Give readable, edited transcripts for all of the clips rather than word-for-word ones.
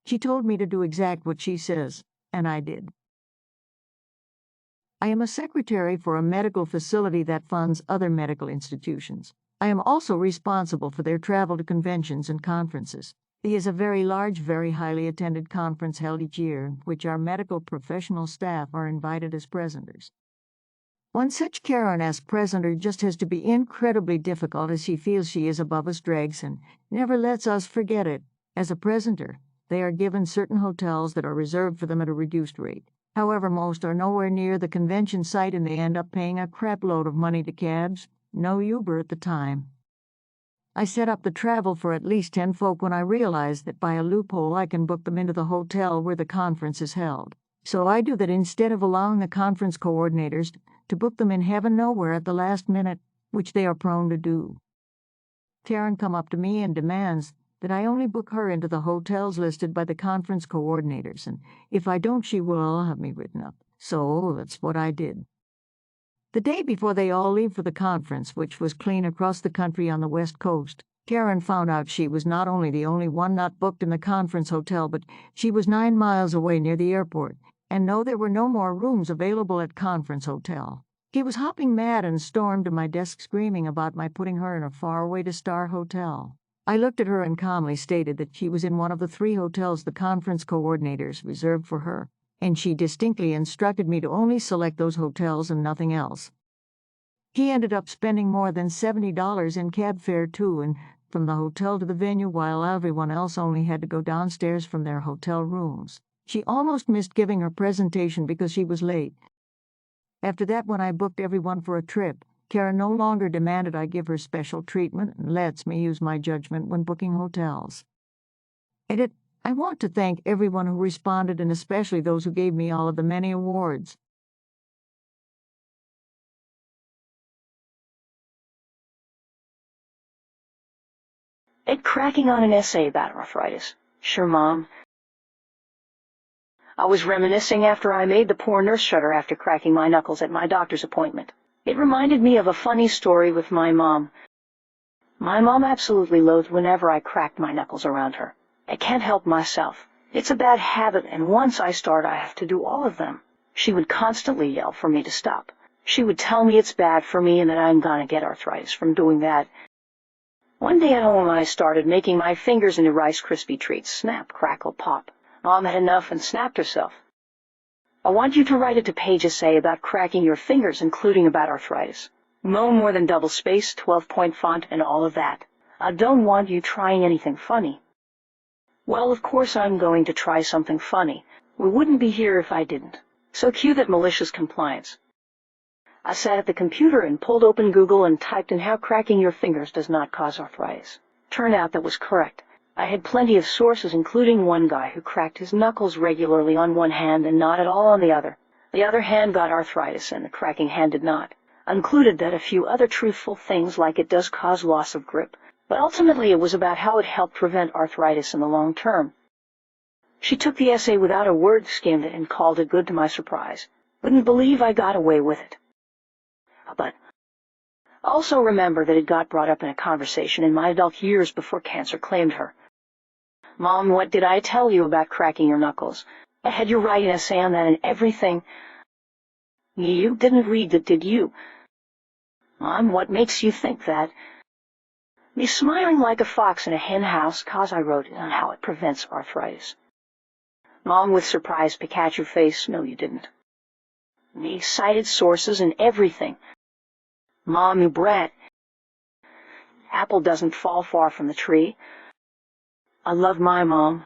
She told me to do exact what she says, and I did. I am a secretary for a medical facility that funds other medical institutions. I am also responsible for their travel to conventions and conferences. There is a very large, very highly attended conference held each year, which our medical professional staff are invited as presenters. One such Karen as presenter just has to be incredibly difficult, as she feels she is above us dregs and never lets us forget it. As a presenter, they are given certain hotels that are reserved for them at a reduced rate. However, most are nowhere near the convention site, and they end up paying a crap load of money to cabs. No Uber at the time. I set up the travel for at least 10 folk when I realized that by a loophole I can book them into the hotel where the conference is held. So I do that instead of allowing the conference coordinators to book them in heaven nowhere at the last minute, which they are prone to do. Karen come up to me and demands that I only book her into the hotels listed by the conference coordinators, and if I don't, she will have me written up. So that's what I did. The day before they all leave for the conference, which was clean across the country on the West Coast, Karen found out she was not only the only one not booked in the conference hotel, but she was 9 miles away near the airport, and no, there were no more rooms available at conference hotel. She was hopping mad and stormed to my desk screaming about my putting her in a faraway-to-star hotel. I looked at her and calmly stated that she was in one of the 3 hotels the conference coordinators reserved for her, and she distinctly instructed me to only select those hotels and nothing else. He ended up spending more than $70 in cab fare too, and from the hotel to the venue, while everyone else only had to go downstairs from their hotel rooms. She almost missed giving her presentation because she was late. After that, when I booked everyone for a trip, Karen no longer demanded I give her special treatment and lets me use my judgment when booking hotels. And I want to thank everyone who responded, and especially those who gave me all of the many awards. Ed cracking on an essay about arthritis. Sure, Mom. I was reminiscing after I made the poor nurse shudder after cracking my knuckles at my doctor's appointment. It reminded me of a funny story with my mom. My mom absolutely loathed whenever I cracked my knuckles around her. I can't help myself. It's a bad habit, and once I start, I have to do all of them. She would constantly yell for me to stop. She would tell me it's bad for me and that I'm gonna get arthritis from doing that. One day at home, I started making my fingers into Rice Krispie treats. Snap, crackle, pop. Mom had enough and snapped herself. I want you to write a two-page essay about cracking your fingers, including about arthritis. No more than double-space, 12-point font, and all of that. I don't want you trying anything funny. Well, of course I'm going to try something funny. We wouldn't be here if I didn't. So cue that malicious compliance. I sat at the computer and pulled open Google and typed in how cracking your fingers does not cause arthritis. Turned out that was correct. I had plenty of sources, including one guy who cracked his knuckles regularly on one hand and not at all on the other. The other hand got arthritis and the cracking hand did not. I included that a few other truthful things, like it does cause loss of grip, but ultimately it was about how it helped prevent arthritis in the long term. She took the essay without a word, skimmed it, and called it good to my surprise. Wouldn't believe I got away with it. But also remember that it got brought up in a conversation in my adult years before cancer claimed her. Mom, what did I tell you about cracking your knuckles? I had you write an essay on that and everything. You didn't read it, did you? Mom, what makes you think that? Me smiling like a fox in a hen house 'cause I wrote it on how it prevents arthritis. Mom with surprised Pikachu face, no you didn't. Me cited sources and everything. Mom, you brat. Apple doesn't fall far from the tree. I love my mom.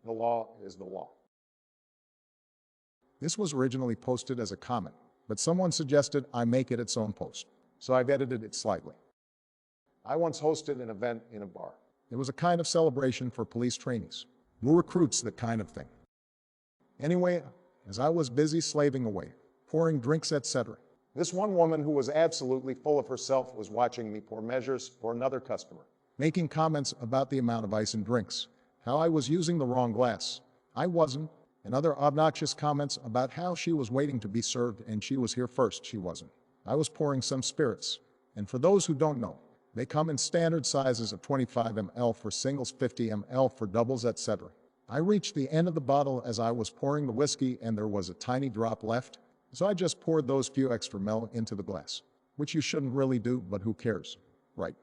The law is the law. This was originally posted as a comment, but someone suggested I make it its own post, so I've edited it slightly. I once hosted an event in a bar. It was a kind of celebration for police trainees, new recruits, that kind of thing. Anyway, as I was busy slaving away, pouring drinks, etc., this one woman who was absolutely full of herself was watching me pour measures for another customer, making comments about the amount of ice in drinks, how I was using the wrong glass. I wasn't, and other obnoxious comments about how she was waiting to be served and she was here first. She wasn't. I was pouring some spirits, and for those who don't know, they come in standard sizes of 25 ml for singles, 50 ml for doubles, etc. I reached the end of the bottle as I was pouring the whiskey and there was a tiny drop left, so I just poured those few extra ml into the glass, which you shouldn't really do, but who cares, right?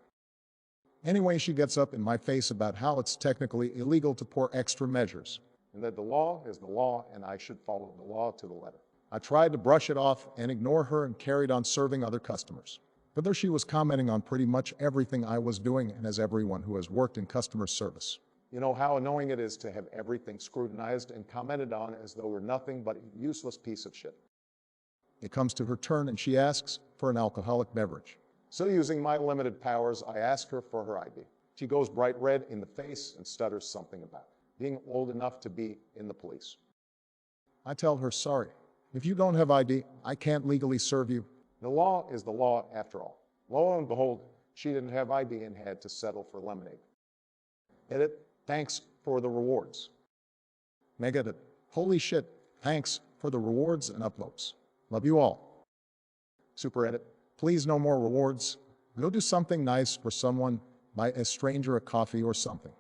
Anyway, she gets up in my face about how it's technically illegal to pour extra measures, and that the law is the law and I should follow the law to the letter. I tried to brush it off and ignore her and carried on serving other customers. But there she was commenting on pretty much everything I was doing, and as everyone who has worked in customer service, you know how annoying it is to have everything scrutinized and commented on as though we're nothing but a useless piece of shit. It comes to her turn and she asks for an alcoholic beverage. So using my limited powers, I ask her for her ID. She goes bright red in the face and stutters something about being old enough to be in the police. I tell her, sorry, if you don't have ID, I can't legally serve you. The law is the law after all. Lo and behold, she didn't have ID and had to settle for lemonade. Edit, thanks for the rewards. Meg edit, holy shit, thanks for the rewards and uploads. Love you all. Super edit, please no more rewards. Go do something nice for someone, buy a stranger a coffee or something.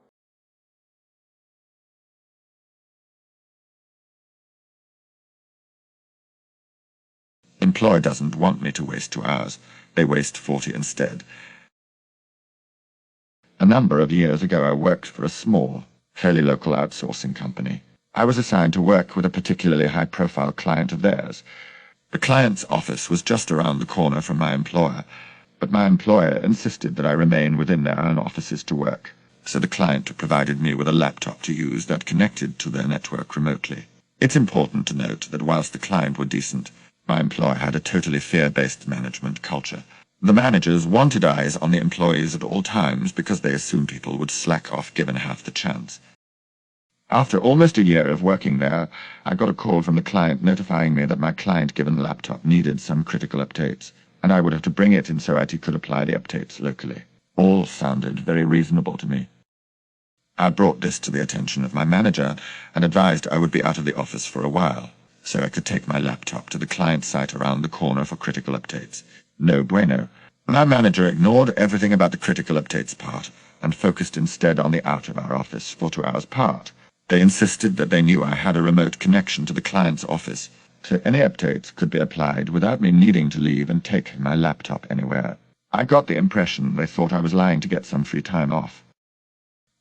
Employer doesn't want me to waste 2 hours. They waste 40 instead. A number of years ago, I worked for a small, fairly local outsourcing company. I was assigned to work with a particularly high-profile client of theirs. The client's office was just around the corner from my employer, but my employer insisted that I remain within their own offices to work, so the client provided me with a laptop to use that connected to their network remotely. It's important to note that whilst the client were decent, my employer had a totally fear-based management culture. The managers wanted eyes on the employees at all times because they assumed people would slack off given half the chance. After almost a year of working there, I got a call from the client notifying me that my client-given laptop needed some critical updates, and I would have to bring it in so IT could apply the updates locally. All sounded very reasonable to me. I brought this to the attention of my manager and advised I would be out of the office for a while, so I could take my laptop to the client site around the corner for critical updates. No bueno. My manager ignored everything about the critical updates part and focused instead on the out of our office for 2 hours part. They insisted that they knew I had a remote connection to the client's office, so any updates could be applied without me needing to leave and take my laptop anywhere. I got the impression they thought I was lying to get some free time off.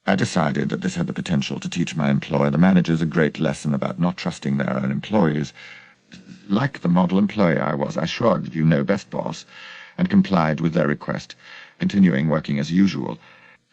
I decided that this had the potential to teach my employer, the managers, a great lesson about not trusting their own employees. Like the model employee I was, I shrugged, you know best, boss, and complied with their request, continuing working as usual,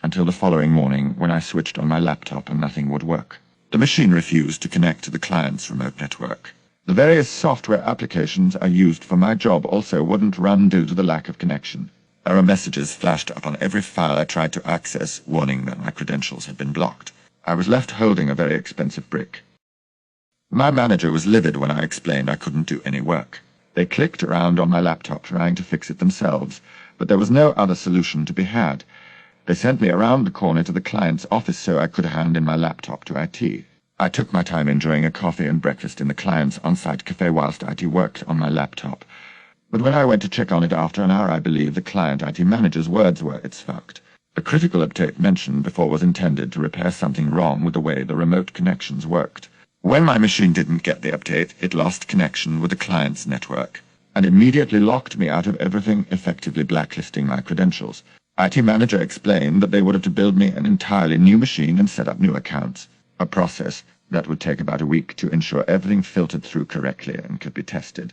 until the following morning when I switched on my laptop and nothing would work. The machine refused to connect to the client's remote network. The various software applications I used for my job also wouldn't run due to the lack of connection. Error messages flashed up on every file I tried to access, warning that my credentials had been blocked. I was left holding a very expensive brick. My manager was livid when I explained I couldn't do any work. They clicked around on my laptop trying to fix it themselves, but there was no other solution to be had. They sent me around the corner to the client's office so I could hand in my laptop to IT. I took my time enjoying a coffee and breakfast in the client's on-site cafe whilst IT worked on my laptop. But when I went to check on it after an hour, I believe the client IT manager's words were, "It's fucked." The critical update mentioned before was intended to repair something wrong with the way the remote connections worked. When my machine didn't get the update, it lost connection with the client's network, and immediately locked me out of everything, effectively blacklisting my credentials. IT manager explained that they would have to build me an entirely new machine and set up new accounts, a process that would take about a week to ensure everything filtered through correctly and could be tested.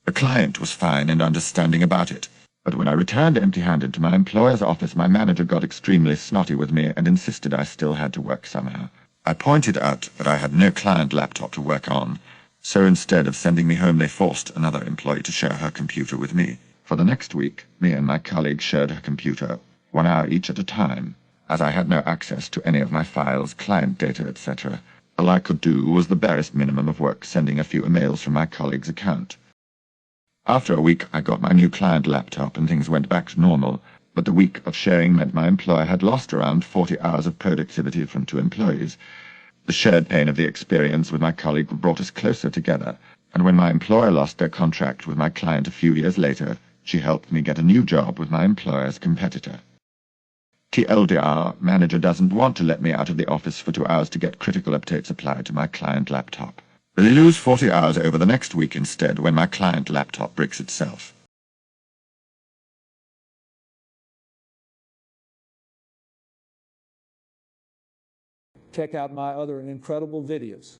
The client was fine and understanding about it, but when I returned empty-handed to my employer's office, my manager got extremely snotty with me and insisted I still had to work somehow. I pointed out that I had no client laptop to work on, so instead of sending me home, they forced another employee to share her computer with me. For the next week, me and my colleague shared her computer, 1 hour each at a time, as I had no access to any of my files, client data, etc. All I could do was the barest minimum of work, sending a few emails from my colleague's account. After a week, I got my new client laptop and things went back to normal, but the week of sharing meant my employer had lost around 40 hours of productivity from 2 employees. The shared pain of the experience with my colleague brought us closer together, And when my employer lost their contract with my client a few years later, she helped me get a new job with my employer's competitor. TLDR, manager doesn't want to let me out of the office for 2 hours to get critical updates applied to my client laptop. But I lose 40 hours over the next week instead when my client laptop breaks itself. Check out my other incredible videos.